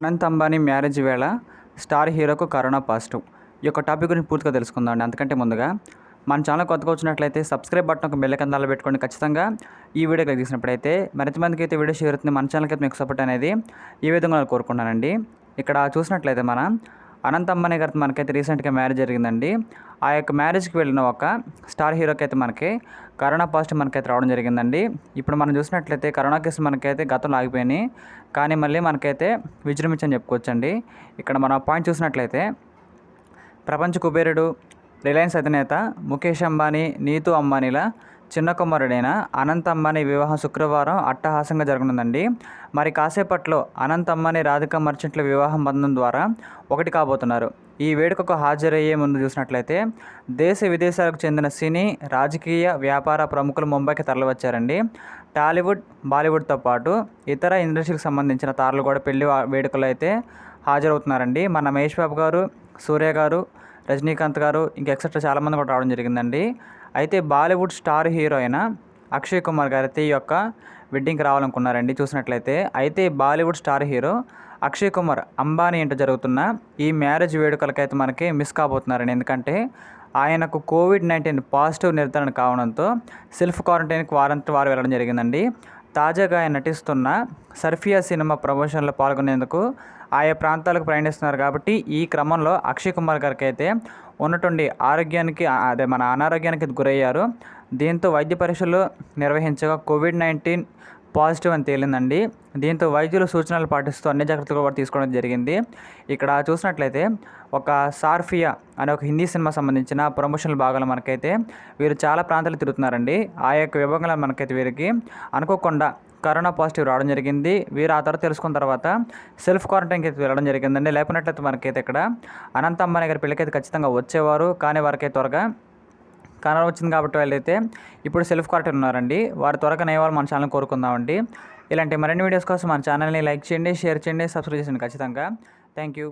Anant Ambani marriage వేళ star హీరోకు corona positive. ఈ యొక్క టాపిక్ గురించి పూర్తిగా తెలుసుకుందాం అండి. అంతకంటే ముందుగా మన ఛానల్ కొత్తగా వచ్చినట్లయితే సబ్స్క్రైబ్ బటన్ ఒక బెల్ ఐకాన్ పెట్టుకోండి. ఖచ్చితంగా ఈ వీడియో క్లిక్ చేసినప్పుడైతే మరింత మందికి అయితే వీడియో షేర్ అవుతుంది. మన ఛానల్కి అయితే మీకు సపోర్ట్ అనేది ఈ విధంగా కోరుకుంటున్నానండి. ఇక్కడ చూసినట్లయితే మన అనంత్ అంబానీ గారికి మనకైతే రీసెంట్గా మ్యారేజ్ జరిగిందండి. ఆ యొక్క మ్యారేజ్కి వెళ్ళిన ఒక స్టార్ హీరోకి అయితే మనకి కరోనా పాజిటివ్ మనకైతే రావడం జరిగిందండి. ఇప్పుడు మనం చూసినట్లయితే కరోనా కేసులు మనకైతే గతంలో ఆగిపోయినాయి, కానీ మళ్ళీ మనకైతే విజృంభించని చెప్పుకోవచ్చండి. ఇక్కడ మనం పాయింట్ చూసినట్లయితే ప్రపంచ కుబేరుడు, రిలయన్స్ అధినేత ముఖేష్ అంబానీ, నీతూ అంబానీల చిన్న కుమారుడైన అనంత్ అంబానీ వివాహం శుక్రవారం అట్టహాసంగా జరగనుందండి. మరి కాసేపట్లో అనంత్ అంబానీ రాధికా మర్చెంట్ల వివాహం బంధం ద్వారా ఒకటి కాబోతున్నారు. ఈ వేడుకకు హాజరయ్యే ముందు చూసినట్లయితే దేశ విదేశాలకు చెందిన సినీ, రాజకీయ, వ్యాపార ప్రముఖులు ముంబైకి తరలివచ్చారండి. టాలీవుడ్, బాలీవుడ్తో పాటు ఇతర ఇండస్ట్రీకి సంబంధించిన తారలు కూడా పెళ్లి వేడుకలు అయితే హాజరవుతున్నారండి. మన మహేష్ బాబు గారు, సూర్య గారు, రజనీకాంత్ గారు, ఇంకా ఎక్సెట్రా చాలామంది కూడా రావడం జరిగిందండి. అయితే బాలీవుడ్ స్టార్ హీరో అయిన అక్షయ్ కుమార్ గారు అయితే ఈ యొక్క వెడ్డింగ్కి రావాలనుకున్నారండి చూసినట్లయితే. అయితే బాలీవుడ్ స్టార్ హీరో అక్షయ్ కుమార్ అంబానీ ఇంట జరుగుతున్న ఈ మ్యారేజ్ వేడుకలకైతే మనకి మిస్ కాబోతున్నారండి. ఎందుకంటే ఆయనకు కోవిడ్-19 పాజిటివ్ నిర్ధారణ కావడంతో సెల్ఫ్ క్వారంటైన్కి వారు వెళ్ళడం జరిగిందండి. తాజాగా ఆయన నటిస్తున్న సర్ఫియా సినిమా ప్రమోషన్లో పాల్గొనేందుకు ఆయా ప్రాంతాలకు ప్రయాణిస్తున్నారు. కాబట్టి ఈ క్రమంలో అక్షయ్ కుమార్ గారికి అయితే ఉన్నటువంటి అనారోగ్యానికి గురయ్యారు. దీంతో వైద్య పరీక్షలు నిర్వహించగా కోవిడ్-19 పాజిటివ్ అని తేలిందండి. దీంతో వైద్యులు సూచనలు పాటిస్తూ అన్ని జాగ్రత్తలు కూడా తీసుకోవడం జరిగింది. ఇక్కడ చూసినట్లయితే ఒక సార్ఫియా అనే ఒక హిందీ సినిమా సంబంధించిన ప్రమోషనల్ భాగాలు మనకైతే వీరు చాలా ప్రాంతాలు తిరుగుతున్నారండి. ఆ యొక్క విభాగంలో మనకైతే వీరికి అనుకోకుండా కరోనా పాజిటివ్ రావడం జరిగింది. వీరు ఆ తర్వాత తెలుసుకున్న తర్వాత సెల్ఫ్ క్వారంటైన్కి అయితే వెళ్ళడం జరిగిందండి. లేకపోయినట్లయితే మనకైతే ఇక్కడ అనంత్ అంబానీ గారి పెళ్ళికైతే ఖచ్చితంగా వచ్చేవారు, కానీ వారికైతే త్వరగా కరోనా వచ్చింది కాబట్టి వాళ్ళైతే ఇప్పుడు సెల్ఫ్ క్వారంటైన్ ఉన్నారండి. వారు త్వరగా నయ్యేవాళ్ళు మన ఛానల్ కోరుకుందామండి. ఇలాంటి మరిన్ని వీడియోస్ కోసం మన ఛానల్ని లైక్ చేయండి, షేర్ చేయండి, సబ్స్క్రైబ్ చేయండి ఖచ్చితంగా. Thank you.